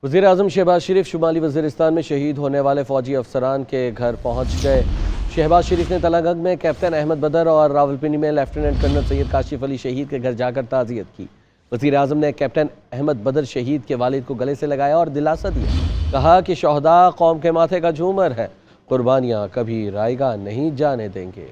وزیر اعظم شہباز شریف شمالی وزیرستان میں شہید ہونے والے فوجی افسران کے گھر پہنچ گئے۔ شہباز شریف نے تلہ گنگ میں کیپٹن احمد بدر اور راولپنڈی میں لیفٹیننٹ کرنل سید کاشف علی شہید کے گھر جا کر تعزیت کی۔ وزیر اعظم نے کیپٹن احمد بدر شہید کے والد کو گلے سے لگایا اور دلاسا دیا۔ کہا کہ شہداء قوم کے ماتھے کا جھومر ہے، قربانیاں کبھی رائیگاں نہیں جانے دیں گے۔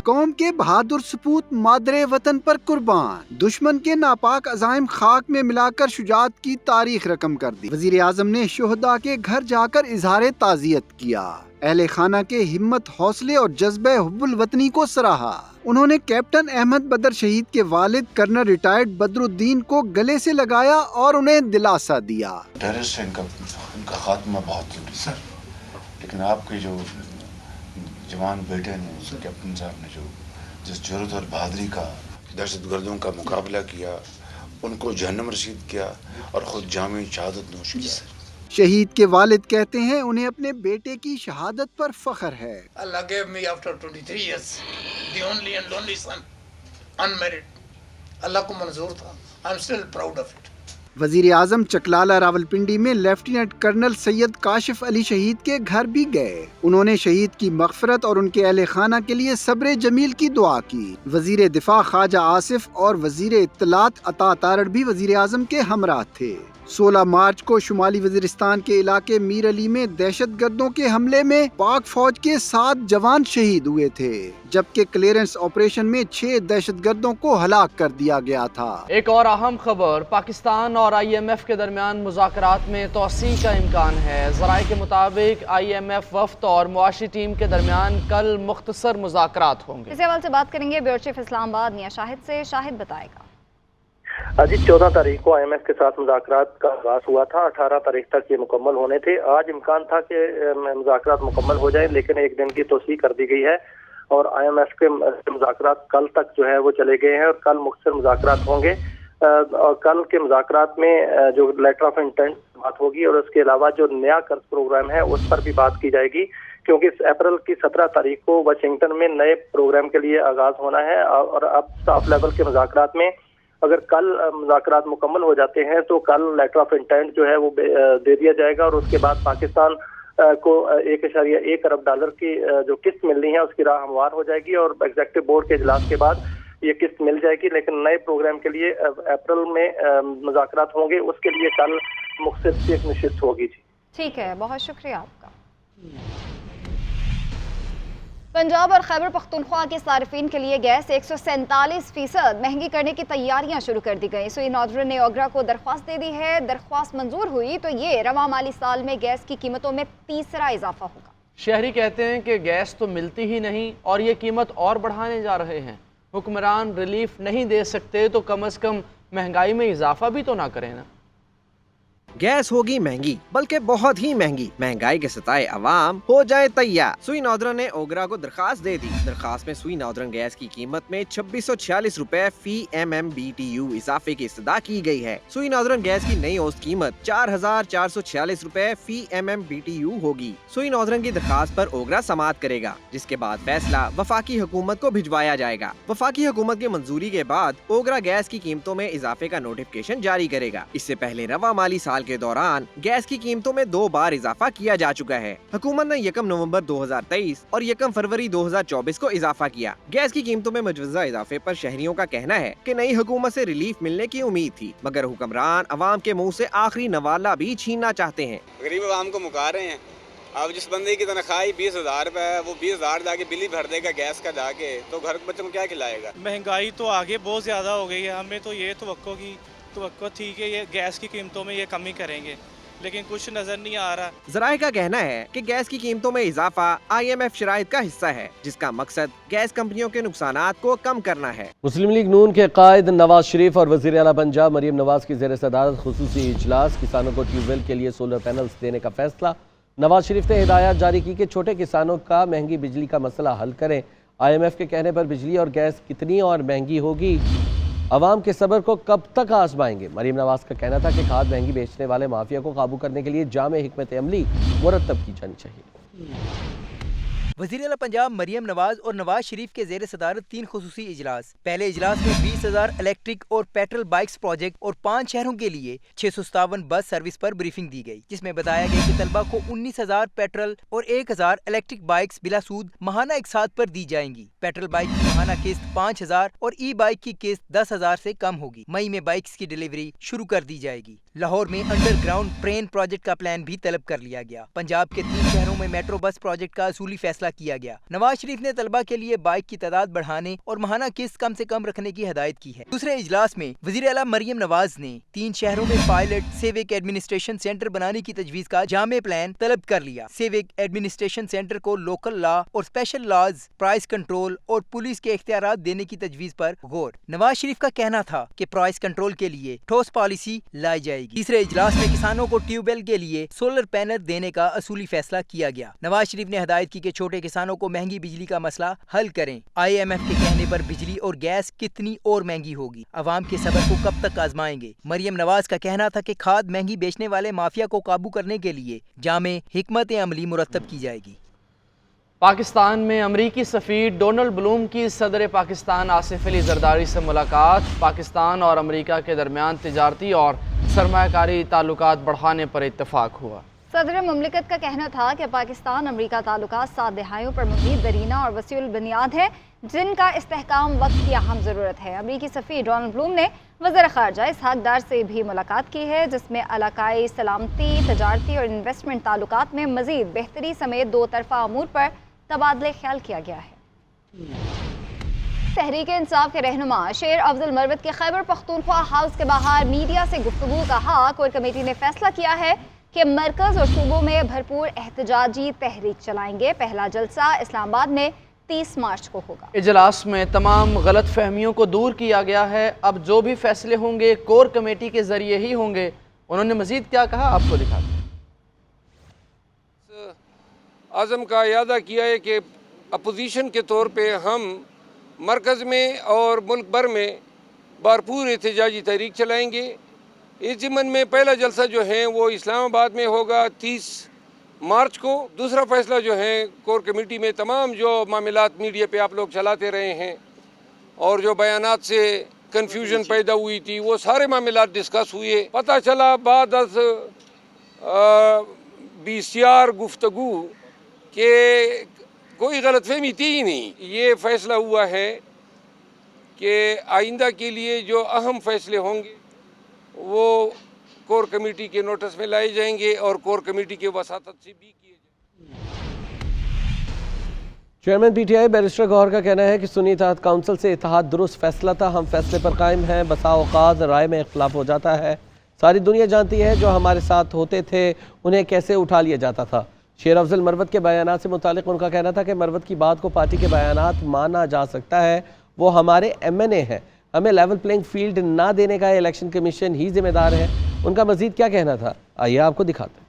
قوم کے بہادر سپوت مادر وطن پر قربان، دشمن کے ناپاک عزائم خاک میں ملا کر شجاعت کی تاریخ رقم کر دی۔ وزیر اعظم نے شہداء کے گھر جا کر اظہار تعزیت کیا، اہل خانہ کے ہمت، حوصلے اور جذبہ حب الوطنی کو سراہا۔ انہوں نے کیپٹن احمد بدر شہید کے والد کرنل ریٹائرڈ بدر الدین کو گلے سے لگایا اور انہیں دلاسا دیا۔ ٹیررسٹ ان کا خاتمہ بہت ضروری ہے، لیکن آپ کے جو جوان بیٹے نے، کیپٹن صاحب نے جو جس جرأت اور بہادری کا دہشت گردوں کا مقابلہ کیا، ان کو جہنم رسید کیا اور خود جامع شہادت نوش کیا۔ شہید کے والد کہتے ہیں انہیں اپنے بیٹے کی شہادت پر فخر ہے۔ Allah gave me after 23 years the only and only son, unmarried. اللہ کو منظور تھا. I'm still proud of it. وزیر اعظم چکلالہ راولپنڈی میں لیفٹیننٹ کرنل سید کاشف علی شہید کے گھر بھی گئے۔ انہوں نے شہید کی مغفرت اور ان کے اہل خانہ کے لیے صبر جمیل کی دعا کی۔ وزیر دفاع خواجہ آصف اور وزیر اطلاعات عطا تارڑ بھی وزیر اعظم کے ہمراہ تھے۔ 16 مارچ کو شمالی وزیرستان کے علاقے میر علی میں دہشت گردوں کے حملے میں پاک فوج کے 7 جوان شہید ہوئے تھے، جبکہ کلیئرنس آپریشن میں 6 دہشت گردوں کو ہلاک کر دیا گیا تھا۔ ایک اور اہم خبر، پاکستان اور IMF کے درمیان مذاکرات میں توسیع کا امکان ہے۔ ذرائع کے مطابق IMF وفد اور معاشی ٹیم کے درمیان کل مختصر مذاکرات ہوں گے۔ اس حوالے سے بات کریں گے بیورو چیف اسلام آباد میاں شاہد سے۔ شاہد بتائے گا۔ جی 14 تاریخ کو IMF کے ساتھ مذاکرات کا آغاز ہوا تھا، 18 تاریخ تک یہ مکمل ہونے تھے۔ آج امکان تھا کہ مذاکرات مکمل ہو جائیں، لیکن ایک دن کی توسیع کر دی گئی ہے اور IMF کے مذاکرات کل تک جو ہے وہ چلے گئے ہیں اور کل مختصر مذاکرات ہوں گے۔ اور کل کے مذاکرات میں جو لیٹر آف انٹینٹ بات ہوگی اور اس کے علاوہ جو نیا قرض پروگرام ہے اس پر بھی بات کی جائے گی، کیونکہ اپریل کی 17 تاریخ کو واشنگٹن میں نئے پروگرام کے لیے آغاز ہونا ہے اور اب سٹاف لیول کے مذاکرات میں اگر کل مذاکرات مکمل ہو جاتے ہیں تو کل لیٹر آف انٹینٹ جو ہے وہ دے دیا جائے گا اور اس کے بعد پاکستان کو 1.1 ارب ڈالر کی جو قسط ملنی ہے اس کی راہ ہموار ہو جائے گی اور ایگزیکٹو بورڈ کے اجلاس کے بعد یہ قسط مل جائے گی۔ لیکن نئے پروگرام کے لیے اپریل میں مذاکرات ہوں گے، اس کے لیے کل مختصر ایک نشست ہوگی۔ جی ٹھیک ہے، بہت شکریہ آپ کا۔ پنجاب اور خیبر پختونخوا کے صارفین کے لیے گیس 147% مہنگی کرنے کی تیاریاں شروع کر دی گئی۔ سوئی ناردرن نے اوگرا کو درخواست دے دی ہے۔ درخواست منظور ہوئی تو یہ رواں مالی سال میں گیس کی قیمتوں میں تیسرا اضافہ ہوگا۔ شہری کہتے ہیں کہ گیس تو ملتی ہی نہیں اور یہ قیمت اور بڑھانے جا رہے ہیں۔ حکمران ریلیف نہیں دے سکتے تو کم از کم مہنگائی میں اضافہ بھی تو نہ کریں نا۔ گیس ہوگی مہنگی، بلکہ بہت ہی مہنگی، مہنگائی کے ستائے عوام ہو جائے تیار۔ سوئی ناردرن نے اوگرا کو درخواست دے دی۔ درخواست میں سوئی ناردرن گیس کی قیمت میں 2646 روپے فی MMBTU اضافے کی استدعا کی گئی ہے۔ سوئی ناردرن گیس کی نئی اوسط قیمت 4446 روپے فی MMBTU ہوگی۔ سوئی ناردرن کی درخواست پر اوگرا سماعت کرے گا، جس کے بعد فیصلہ وفاقی حکومت کو بھجوایا جائے گا۔ وفاقی حکومت کی منظوری کے بعد اوگرا گیس کی قیمتوں میں اضافے کا نوٹیفکیشن جاری کرے گا۔ اس سے پہلے رواں مالی سال کے دوران گیس کی قیمتوں میں 2 بار اضافہ کیا جا چکا ہے۔ حکومت نے 1 نومبر 2023 اور 1 فروری 2024 کو اضافہ کیا۔ گیس کی قیمتوں میں مجوزہ اضافے پر شہریوں کا کہنا ہے کہ نئی حکومت سے ریلیف ملنے کی امید تھی، مگر حکمران عوام کے منہ سے آخری نوالا بھی چھیننا چاہتے ہیں۔ غریب عوام کو مکار رہے ہیں۔ اب جس بندے کی تنخواہ 20,000 روپے ہے وہ 20,000 جا کے بل ہی بھر دے گا گیس کا جا کے، تو گھر کے بچوں کو کیا کھلائے گا؟ مہنگائی تو آگے بہت زیادہ ہو گئی ہے، ہمیں تو یہ توقع تھی کہ یہ گیس کی قیمتوں میں یہ کمی کریں گے، لیکن کچھ نظر نہیں آ رہا۔ ذرائع کا کہنا ہے کہ گیس کی قیمتوں میں اضافہ IMF شرائط کا حصہ ہے، جس کا مقصد گیس کمپنیوں کے نقصانات کو کم کرنا ہے۔ مسلم لیگ نون کے قائد نواز شریف اور وزیر اعلیٰ پنجاب مریم نواز کی زیر صدارت خصوصی اجلاس، کسانوں کو ٹیوب ویل کے لیے سولر پینلز دینے کا فیصلہ۔ نواز شریف نے ہدایات جاری کی کہ چھوٹے کسانوں کا مہنگی بجلی کا مسئلہ حل کریں۔ IMF کے کہنے پر بجلی اور گیس کتنی اور مہنگی ہوگی، عوام کے صبر کو کب تک آزمائیں گے؟ مریم نواز کا کہنا تھا کہ کھاد مہنگی بیچنے والے مافیا کو قابو کرنے کے لیے جامع حکمت عملی مرتب کی جانی چاہیے۔ वज़ीर आला पंजाब मरियम नवाज और नवाज शरीफ के ज़ेर सदारत 3 खुसूसी इजलास। पहले इजलास में 20,000 इलेक्ट्रिक और पेट्रोल बाइक्स प्रोजेक्ट और 5 शहरों के लिए 657 बस सर्विस पर ब्रीफिंग दी गई, जिसमें बताया गया कि तलबा को 19,000 पेट्रोल और 1,000 इलेक्ट्रिक बाइक्स बिला सूद महाना एक साथ पर दी जाएंगी। पेट्रोल बाइक की महाना किस्त 5,000 और ई बाइक की किस्त 10,000 से कम होगी। मई में बाइक्स की डिलीवरी शुरू कर दी जाएगी। लाहौर में अंडरग्राउंड ट्रेन प्रोजेक्ट का प्लान भी तलब कर लिया गया। पंजाब के 3 शहरों में मेट्रो बस प्रोजेक्ट का असूली फैसला किया गया। नवाज शरीफ ने तलबा के लिए बाइक की तादाद बढ़ाने और महाना किस्त कम से कम रखने की हिदायत की है। दूसरे इजलास में वज़ीर आला मरियम नवाज ने 3 शहरों में पायलट सिविक एडमिनिस्ट्रेशन सेंटर बनाने की तजवीज़ का जामे प्लान तलब कर लिया। सिविक एडमिनिस्ट्रेशन सेंटर को लोकल लॉ और स्पेशल लॉज, प्राइस कंट्रोल और पुलिस के इख्तियारात देने की तजवीज़ पर गौर। नवाज शरीफ का कहना था कि प्राइस कंट्रोल के लिए ठोस पॉलिसी लाई जाएगी। तीसरे इजलास में किसानों को ट्यूबवेल के लिए सोलर पैनल देने का असूली फैसला किया गया। नवाज शरीफ ने हिदायत की कि छोटे किसानों को महंगी बिजली का मसला हल करें। IMF के कहने पर बिजली और गैस कितनी और महंगी होगी, अवाम के सब्र को कब तक आजमाएंगे। मरियम नवाज का कहना था कि खाद महंगी बेचने वाले माफिया को काबू करने के लिए जामे हिकमत अमली मुरतब की जाएगी। पाकिस्तान में अमरीकी सफ़ीर डोनाल्ड ब्लूम की सदर पाकिस्तान आसिफ अली जरदारी से मुलाकात। पाकिस्तान और अमरीका के दरमियान तिजारती और सरमायाकारी ताल्लुकात बढ़ाने पर इत्तफाक हुआ। सदर मुमलिकत का कहना था कि पाकिस्तान अमरीका ताल्लुकात 7 दहाइयों पर मज़ीद दरीना और वसीउल बुनियाद है, जिनका इस्तेहकाम वक्त की अहम ज़रूरत है। अमरीकी सफ़ीर डोनाल्ड ब्लूम ने वज़ीर ख़ारजा इसहाक डार से भी मुलाकात की है, जिसमें इलाकाई सलामती, तजारती और इन्वेस्टमेंट ताल्लुकात में मज़ीद बेहतरी समेत 2 तरफ़ा अमूर पर तबादले ख्याल किया गया है। तहरीक इंसाफ के रहनुमा शेर अफजल मरवत के खैबर पख्तूनख्वा हाउस के बाहर मीडिया से गुफ्तगू कहा। कोर कमेटी ने फैसला किया है कि मरकज़ और सूबों में भरपूर एहतजाजी तहरीक चलाएंगे। पहला जलसा इस्लामाबाद में 30 मार्च को होगा। इजलास में तमाम गलत फहमियों को दूर किया गया है। अब जो भी फैसले होंगे कोर कमेटी के जरिए ही होंगे। उन्होंने मजीद क्या कहा, आपको दिखाते हैं। आज़म का इरादा किया है कि अपोजिशन के तौर पे हम मरकज़ में और मुल्क भर में भरपूर एहतजाजी तहरीक चलाएंगे। इस ज़िम्मन में पहला जलसा जो है वो इस्लामाबाद में होगा 30 मार्च को। दूसरा फैसला जो है कोर कमेटी में तमाम जो मामलात मीडिया पे आप लोग चलाते रहे हैं और जो बयानात से कन्फ्यूजन पैदा हुई थी, वो सारे मामलात डिस्कस हुए। पता चला बाद बीसियार गुफ्तगू कि कोई गलतफहमी थी ही नहीं। ये फैसला हुआ है कि आइंदा के लिए जो अहम फैसले होंगे वो कोर कमेटी के नोटिस में लाए जाएंगे और कोर कमेटी के वसातत से भी किए जाएंगे। चेयरमैन PTI बैरिस्टर गौहर का कहना है कि सुन्नी इत्तेहाद काउंसिल से इत्तेहाद दुरुस्त फैसला था। हम फैसले पर कायम हैं। बसा औकात राय में इख्तलाफ हो जाता है। सारी दुनिया जानती है जो हमारे साथ होते थे उन्हें कैसे उठा लिया जाता था। शेर अफजल मरवत के बयानात से मुतालिक उनका कहना था कि मरवत की बात को पार्टी के बयानात माना जा सकता है। वो हमारे MNA हैं। हमें लेवल प्लेइंग फील्ड ना देने का इलेक्शन कमीशन ही जिम्मेदार है। उनका मजीद क्या कहना था, आइए आपको दिखाते हैं।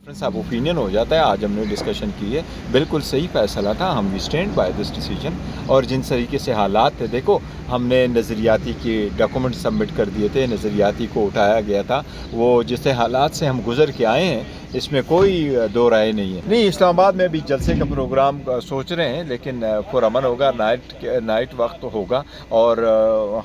डिफरेंस ऑफ ओपिनियन हो जाता है। आज हमने डिस्कशन की है, बिल्कुल सही फैसला था। हम we stand by this decision. और जिन तरीके से हालात थे, देखो हमने नज़रियाती के डॉक्यूमेंट सबमिट कर दिए थे, नज़रियाती को उठाया गया था। वो जिस हालात से हम गुजर के आए हैं इसमें कोई दो राय नहीं है। नहीं, इस्लामाबाद में भी जलसे का प्रोग्राम सोच रहे हैं, लेकिन पुरअमन होगा, नाइट वक्त होगा और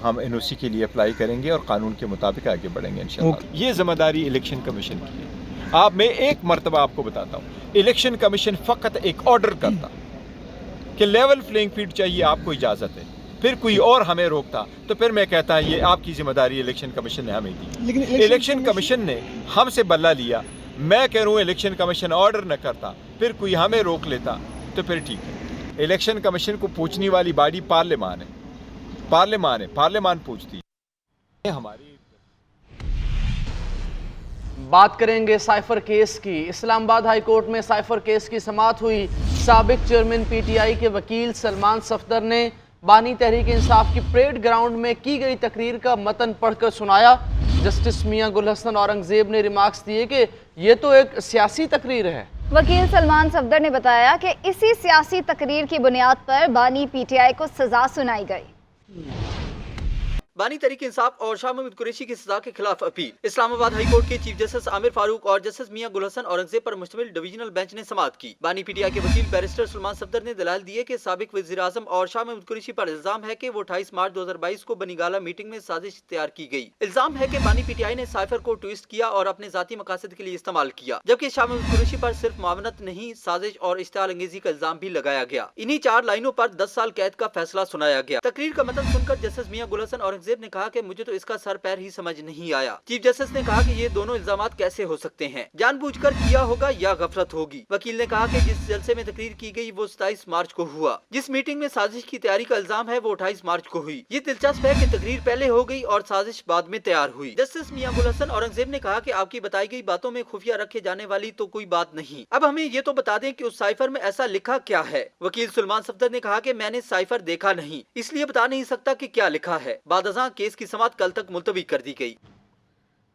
हम NOC के लिए अप्लाई करेंगे और कानून के मुताबिक आगे बढ़ेंगे इंशाअल्लाह। ये जिम्मेदारी इलेक्शन कमीशन की है। आप मैं एक मरतबा आपको बताता हूँ, इलेक्शन कमीशन फ़कत एक ऑर्डर करता कि लेवल प्लेइंग फील्ड चाहिए, आपको इजाज़त है। फिर कोई और हमें रोकता तो फिर मैं कहता ये आपकी जिम्मेदारी इलेक्शन कमीशन ने हमें दी। लेकिन इलेक्शन कमीशन ने हमसे बल्ला लिया। मैं कह रहा हूँ इलेक्शन कमीशन ऑर्डर न करता, फिर कोई हमें रोक लेता तो फिर ठीक है। इलेक्शन कमीशन को पूछने वाली बॉडी पार्लियामान है, पार्लियामान पूछती है। हमारी बात करेंगे साइफर केस की। इस्लामाबाद हाई कोर्ट में साइफर केस की समाअत हुई। साबिक चेयरमैन PTI के वकील सलमान सफदर ने बानी तहरीक इंसाफ की परेड ग्राउंड में की गई तकरीर का मतन पढ़कर सुनाया। जस्टिस मियां गुल हसन औरंगजेब ने रिमार्क्स दिए कि ये तो एक सियासी तकरीर है। वकील सलमान सफदर ने बताया कि इसी सियासी तकरीर की बुनियाद पर बानी PTI को सजा सुनाई गई। बानी तहरीक इंसाफ और शाह महमूद कुरैशी की सजा के खिलाफ अपील। इस्लामाबाद हाई कोर्ट के चीफ जस्टिस आमिर फारूक और जस्टिस मियां गुल हसन औरंगजेब पर मुश्तमिल डिवीजनल बेंच ने समाअत की। बानी पीटीआई के वकील बैरिस्टर सुलेमान सफदर ने दलाल दिए कि साबिक वज़ीर आज़म और शाह महमूद कुरैशी पर इल्जाम है कि वो 28 मार्च 2022 को बनीगाला मीटिंग में साजिश तैयार की गई। इल्जाम है कि बानी पीटीआई ने साइफर को ट्विस्ट किया और अपने जाती मकासद के लिए इस्तेमाल किया, जबकि शाह महमूद कुरैशी पर सिर्फ मावनत नहीं, साजिश और इश्तिहाल अंगेजी का इल्जाम भी लगाया गया। इन्हीं 4 लाइनों पर 10 साल कैद का फैसला सुनाया गया। तकरीर का मतन सुनकर जस्टिस मियां गुल हसन औरंगजेब ने कहा कि मुझे तो इसका सर पैर ही समझ नहीं आया। चीफ जस्टिस ने कहा कि ये दोनों इल्जामात कैसे हो सकते हैं, जानबूझकर किया होगा या गफलत होगी। वकील ने कहा कि जिस जलसे में तकरीर की गई वो 27 मार्च को हुआ, जिस मीटिंग में साजिश की तैयारी का इल्जाम है वो 28 मार्च को हुई। ये दिलचस्प है कि तकरीर पहले हो गई और साजिश बाद में तैयार हुई। जस्टिस मियां गुल हसन औरंगजेब ने कहा कि आपकी बताई गई बातों में खुफिया रखे जाने वाली तो कोई बात नहीं, अब हमें ये तो बता दें कि उस साइफर में ऐसा लिखा क्या है। वकील सुलेमान सफदर ने कहा कि मैंने साइफर देखा नहीं, इसलिए बता नहीं सकता कि क्या लिखा है। बादअज़ां केस की समाअत कल तक मुलतवी कर दी गई।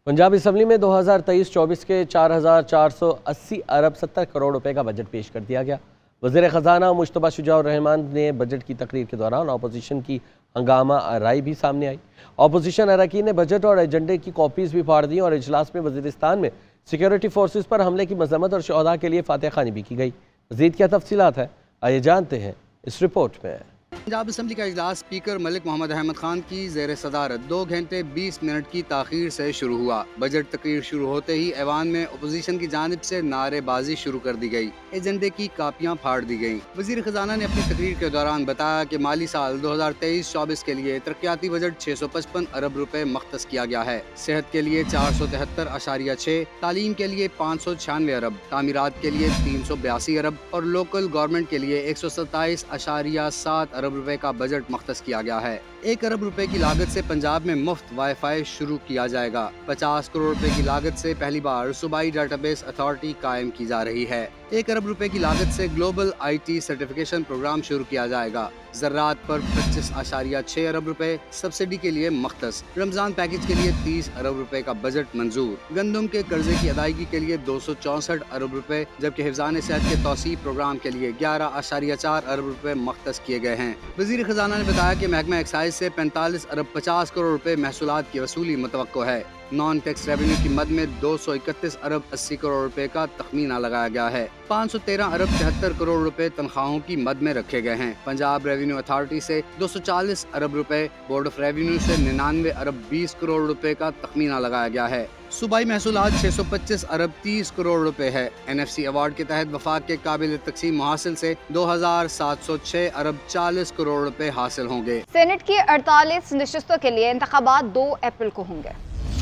पंजाब असम्बली में 2023-24 के 4,480 अरब 70 करोड़ रुपए का बजट पेश कर दिया गया। वज़ीर ख़जाना मुश्तबा शुजाउर रहमान ने बजट की तकरीर के दौरान अपोजिशन की हंगामा आराई भी सामने आई। अपोजिशन अरकान ने बजट और एजेंडे की कॉपीज़ भी फाड़ दी और इजलास में वज़ीरिस्तान में सिक्योरिटी फोर्सेस पर हमले की मजम्मत और शहदा के लिए फातह खानी भी की गई। मज़ीद क्या तफसीलात है, आइए जानते हैं इस रिपोर्ट में। पंजाब असम्बली का इजलास स्पीकर मलिक मोहम्मद अहमद खान की ज़ेर सदारत 2 घंटे 20 मिनट की ताख़ीर से शुरू हुआ। बजट तकरीर शुरू होते ही ऐवान में अपोजिशन की जानिब से नारेबाजी शुरू कर दी गई, एजेंडे की कापियाँ फाड़ दी गईं। वज़ीर ख़जाना ने अपनी तकरीर के दौरान बताया कि माली साल 2023-24 के लिए तरक्याती बजट 655 अरब रुपए मख्तस किया गया है। सेहत के लिए 473.6, तालीम के लिए 596 अरब, तामीरात के लिए 382 अरब और लोकल गवर्नमेंट के लिए 127.7 अरब रुपए का बजट मख्तस किया गया है। 1 अरब रुपए की लागत से पंजाब में मुफ्त वाईफाई शुरू किया जाएगा। 50 करोड़ रुपए की लागत से पहली बार सूबाई डाटाबेस अथॉरिटी कायम की जा रही है। 1 अरब रुपए की लागत से ग्लोबल IT सर्टिफिकेशन प्रोग्राम शुरू किया जाएगा। ज़राअत पर 25.6 अरब रुपए सब्सिडी के लिए मख्तस। रमजान पैकेज के लिए 30 अरब रुपए का बजट मंजूर। गंदम के कर्जे की अदायगी के लिए 264 अरब रुपए, जबकि हिफ्ज़ान सेहत के तौसीब प्रोग्राम के लिए 11.4 अरब रुपए मख्तस किए गए हैं। वज़ीर ख़जाना ने बताया कि महकमा एक्साइज से 45 अरब 50 करोड़ रुपए महसूलात की वसूली मुतवक्को है। नॉन टैक्स रेवेन्यू की मद में 231 अरब 80 करोड़ रुपए का तखमीना लगाया गया है। 513 अरब 73 करोड़ रुपए तनख्वाहों की मद में रखे गए हैं। पंजाब रेवेन्यू अथॉरिटी से 240 अरब रुपए, बोर्ड ऑफ रेवेन्यू से 99 अरब 20 करोड़ रुपए का तखमीना लगाया गया है। सूबाई महसूलात 625 अरब 30 करोड़ रुपए है। NFC अवार्ड के तहत वफाक के काबिल तकसीम मुहासिल से 2706 अरब 40 करोड़ रुपए हासिल होंगे। सेनेट की 48 नशिस्तों के लिए इंतखाबात 2 अप्रैल को होंगे।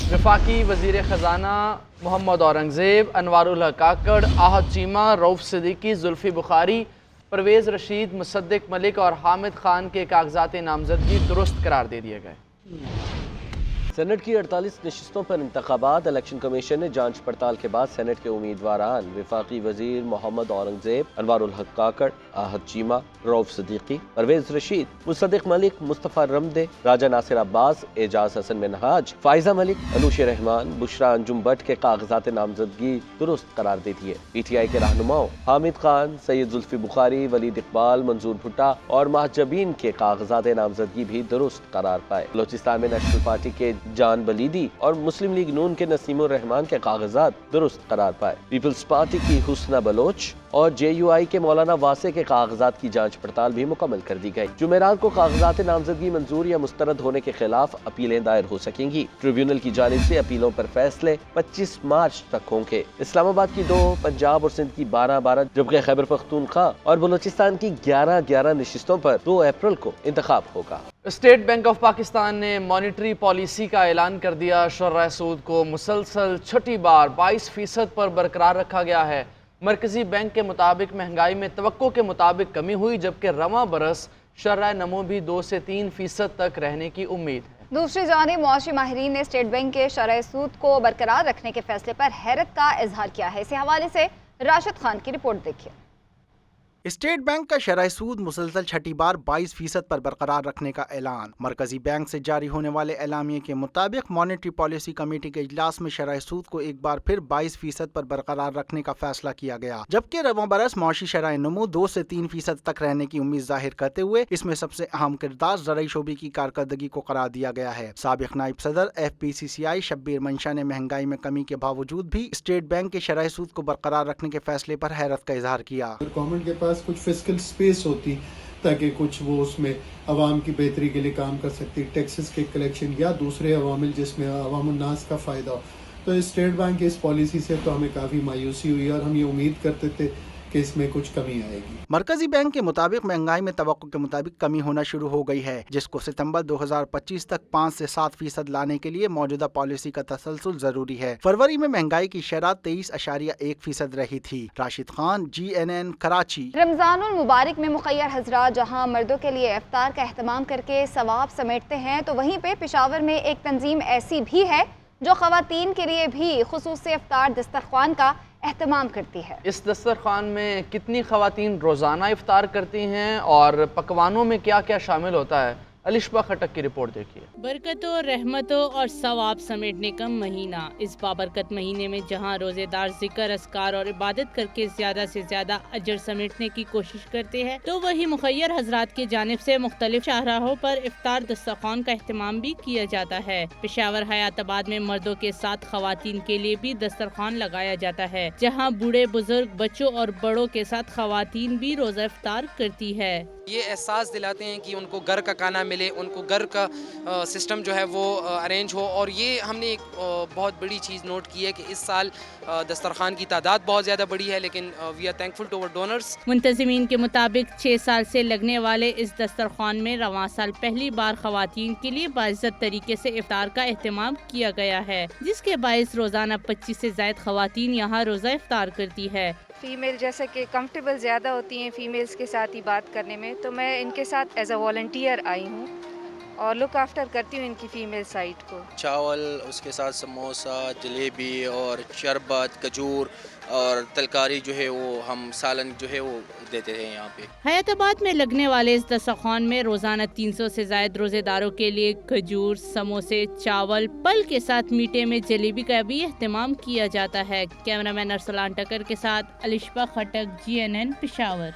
वफाकी वज़ीर ख़जाना मोहम्मद औरंगजेब, अनवारुल हक काकड़, आहद चीमा, रऊफ सिद्दीकी, जुल्फी बुखारी, परवेज़ रशीद, मुसद्दिक मलिक और हामिद खान के कागजात नामजदगी दुरुस्त करार दे दिए गए। सेनेट की 48 नशिस्तों पर इंतखाबात। इलेक्शन कमीशन ने जांच पड़ताल के बाद सेनेट के उम्मीदवारान वफाकी वजीर मोहम्मद औरंगजेब, अनवारुल हक काकड़, आहद चीमा, रऊफ सिद्दीकी, परवेज रशीद, मुसद्दिक मलिक, मुस्तफ़ा रमदे, राजा नासिर अब्बास, एजाज हसन मिनहाज, फाइजा मलिक, अनुश रहमान, बुशरा अंजुम भट्ट के कागजात नामजदगी दुरुस्त करार दे दिए। PTI के रहनुमाओं हामिद खान, सैयद जुल्फी बुखारी, वलीद इकबाल, मंजूर भुट्टा और महजबीन के कागजात नामजदगी भी दुरुस्त करार पाए। बलोचिस्तान में नेशनल पार्टी के जान बलीदी और मुस्लिम लीग नून के नसीमुर रहमान के कागजात दुरुस्त करार पाए। पीपल्स पार्टी की हुस्ना बलोच और JUI के मौलाना वासे के कागजात की जांच पड़ताल भी मुकम्मल कर दी गई। जुमेरात को कागजात नामजदगी मंजूर या मुस्तरद होने के खिलाफ अपीलें दायर हो सकेंगी। ट्रिब्यूनल की जानिब से अपीलों पर फैसले 25 मार्च तक होंगे। इस्लामाबाद की 2, पंजाब और सिंध की 12-12, जबकि खैबर पख्तूनख्वा और बलोचिस्तान की 11-11 नशिस्तों पर 2 अप्रैल को इंतखाब होगा। स्टेट बैंक ऑफ पाकिस्तान ने मॉनिटरी पॉलिसी का ऐलान कर दिया। शुर्रा सूद को मुसलसल छठी बार 22% पर बरकरार रखा गया है। मरकजी बैंक के मुताबिक महंगाई में तवक्को के मुताबिक कमी हुई, जबकि रवां बरस शुर्रा नमो भी 2 से 3% तक रहने की उम्मीद है। दूसरी जानिब मुआशी माहिरीन ने स्टेट बैंक के शुर्रा सूद को बरकरार रखने के फैसले पर हैरत का इजहार किया है। इसी हवाले से राशिद खान की रिपोर्ट देखिए। स्टेट बैंक का शरह सूद मुसलसल छठी बार 22% पर बरकरार रखने का ऐलान। मरकजी बैंक से जारी होने वाले एलामिये के मुताबिक मॉनेटरी पॉलिसी कमेटी के इजलास में शरह सूद को एक बार फिर 22% पर बरकरार रखने का फैसला किया गया, जबकि रवां बरस मौशी शरह नमू 2 से 3% तक रहने की उम्मीद जाहिर करते हुए इसमें सबसे अहम किरदार ज़राई शोबे की कारकर्दगी को करार दिया गया है। साबिक नायब सदर FPCCI शब्बीर मंशा ने महंगाई में कमी के बावजूद भी स्टेट बैंक के शरह सूद को बरकरार रखने के फैसले पर हैरत का इजहार किया। गवर्नमेंट के पास कुछ फिस्कल स्पेस होती ताकि कुछ वो उसमें अवाम की बेहतरी के लिए काम कर सकती, टैक्सेस के कलेक्शन या दूसरे अवामिल जिसमें अवामुन्नास का फ़ायदा हो। तो स्टेट बैंक की इस पॉलिसी से तो हमें काफ़ी मायूसी हुई और हम ये उम्मीद करते थे कि इसमें कुछ कमी आएगी। मरकजी बैंक के मुताबिक महंगाई में तवक्को के मुताबिक कमी होना शुरू हो गई है, जिसको सितंबर 2025 तक 5 से 7% लाने के लिए मौजूदा पॉलिसी का तसलसल जरूरी है। फरवरी में महंगाई की शरह 23.1% रही थी। राशिद खान, GNN, कराची। रमजानुल मुबारक में मुखय्यर हजरात जहां मर्दों के लिए इफ्तार का एहतमाम करके सवाब समेटते हैं, तो वहीं पे पेशावर में एक तंजीम ऐसी भी है जो ख़वातीन के लिए भी खुसूसी इफ्तार दस्तरख्वान का एहतमाम करती है। इस दस्तरखान में कितनी ख़वातीन रोज़ाना इफ्तार करती हैं और पकवानों में क्या क्या शामिल होता है, अलिशबा खटक की रिपोर्ट देखिए। बरकतों, रहमतों और सवाब समेटने का महीना। इस बाबरकत महीने में जहां रोजेदार जिक्र, अस्कार और इबादत करके ज्यादा से ज्यादा अजर समेटने की कोशिश करते हैं, तो वही मुखय्यर हजरात की जानिब से मुख्तलिफ शाहराहों पर इफ्तार दस्तरखान का एहतमाम भी किया जाता है। पेशावर हयाताबाद में मर्दों के साथ खवातीन के लिए भी दस्तरखान लगाया जाता है, जहाँ बूढ़े बुजुर्ग, बच्चों और बड़ों के साथ खवातीन भी रोजा इफ्तार करती है। ये एहसास दिलाते हैं कि उनको घर का खाना मिले, उनको घर का सिस्टम जो है वो अरेंज हो। और ये हमने एक बहुत बड़ी चीज़ नोट की है कि इस साल दस्तरखान की तादाद बहुत ज़्यादा बड़ी है, लेकिन we are thankful to our donors. मुंतज़मीन के मुताबिक 6 साल से लगने वाले इस दस्तरखान में रवां साल पहली बार खवातीन के लिए बाइज़्ज़त तरीके से इफ्तार का एहतमाम किया गया है, जिसके बाइस रोज़ाना 25 से ज़ायद खवातीन यहाँ रोज़ा इफ्तार करती है। फ़ीमेल जैसे कि कंफर्टेबल ज़्यादा होती हैं फ़ीमेल्स के साथ ही बात करने में, तो मैं इनके साथ एज अ वॉलंटियर आई हूँ और लुक आफ्टर करती हूँ इनकी फ़ीमेल साइड को। चावल, उसके साथ समोसा, जलेबी और शरबत, खजूर और तलकारी जो है वो हम सालन जो है वो देते हैं यहाँ पे। हयाताबाद में लगने वाले इस दस्तरखान में रोजाना 300 से ज्यादा रोजेदारों के लिए खजूर, समोसे, चावल, पल के साथ मीठे में जलेबी का भी एहतमाम किया जाता है। कैमरामैन अरसलान टकर के साथ अलिशबा खटक, GNN पेशावर।